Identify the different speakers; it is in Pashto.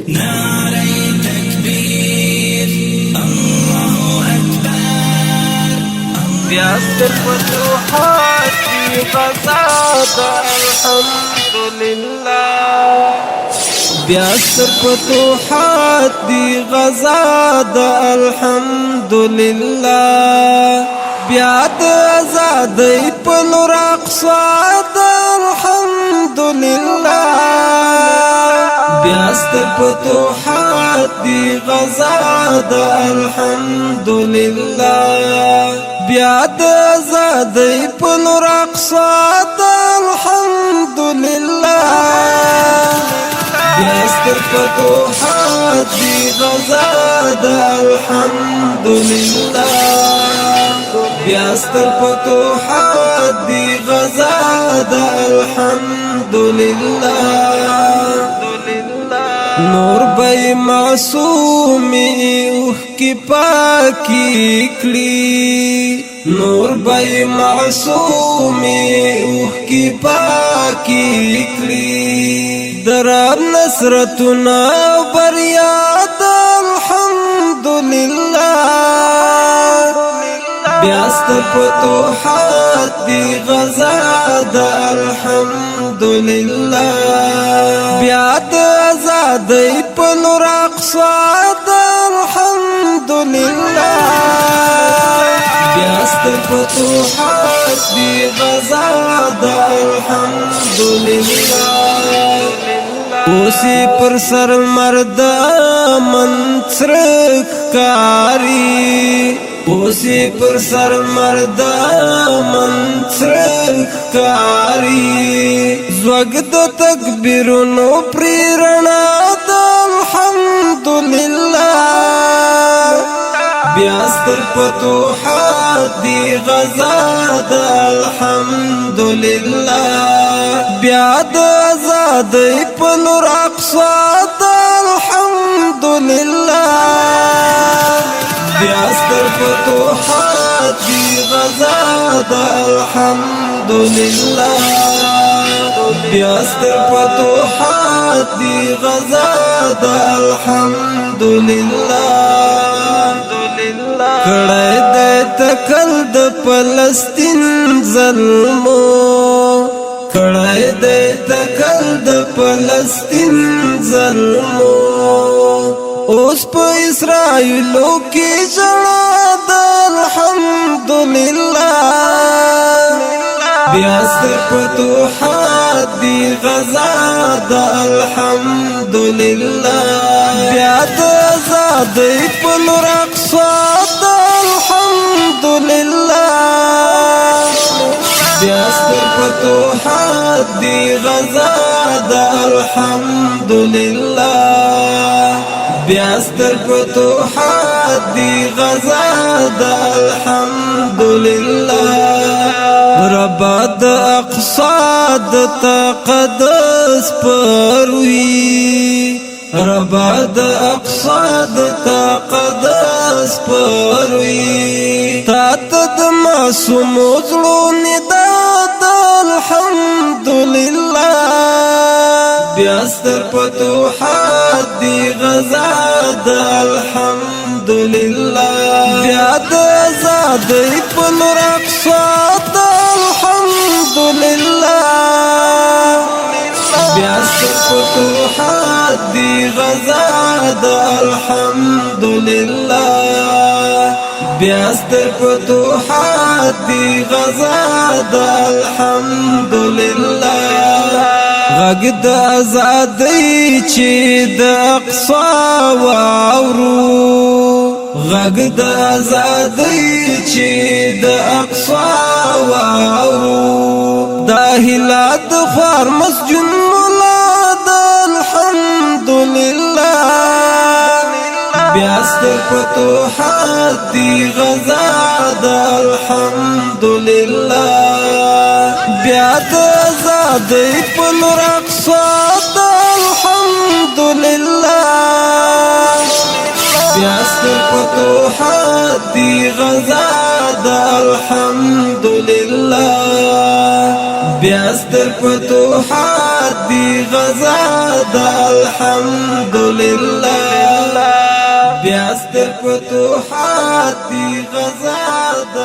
Speaker 1: نعري تكبير الله أكبر.
Speaker 2: بيعت الفتوحات في غزاد الحمد لله. بيعت الفتوحات في غزاد الحمد لله. بيعت آزادی پلور اقصاد الحمد لله. بيعت الفتوحات في غزاد الحمد لله. بيعت آزادی پلور اقصاد الحمد لله. بيعت الفتوحات في غزاد الحمد لله. بيعت الفتوحات في غزاد الحمد لله. نور بی معصومی اوح کی پاکی کلی. نور بی معصومی اوح کی پاکی کلی. دراب نصرتنا بریاد الحمد لله. بيعت الفتوحات في غزاد الحمد لله. بيعت آزادی پلور اقصاد الحمد لله. بيعت الفتوحات في غزاد الحمد لله. اوسی پر سر مرد منصرک کاری. اوسی پر سر مرد منصرک کاری. زوگد تکبیرونو پریرنا الحمد لله. بيعت الفتوحات في غزاد الحمد لله. بيعت آزادی پلور اقصاد الحمد لله. بيعت الفتوحات في غزاد الحمد لله. بيعت الفتوحات في غزاد الحمد لله. کڑای دے تکل د فلسطین ظلمو. کڑای دے تکل د فلسطین ظلمو. اوس په اسرائیلو کې ژړا د الحمد لله. بيعت الفتوحات في غزاد الحمد لله. بيعت آزادی پلور اقصاد الحمد لله. بيعت الفتوحات في غزاد الحمد لله. بيعت الفتوحات في غزاد الحمد لله. رباد اقصاد تقدس پروي. رباد اقصاد تقدس پروي. تاتد معصوم زلوني داد الحمد لله. بيعت الفتوحات في غزاد الحمد لله. بيعت آزادی پلور اقصاد الحمد لله. بيعت الفتوحات في غزاد الحمد لله. بيعت الفتوحات في غزاد الحمد لله. غږ د آزادۍ چې د اقصا واورو. غږ د آزادۍ چې د اقصا واورو. دا هلاد خوار مسجون مولا د الحمد لله. بيعت الفتوحات في غزاد الحمد لله. بيعت آزادی پلور اقصاد الحمد لله. بيعت الفتوحات في غزاد الحمد لله. بيعت الفتوحات في غزاد الحمد الحمدلله بیاست فتوحات غزا د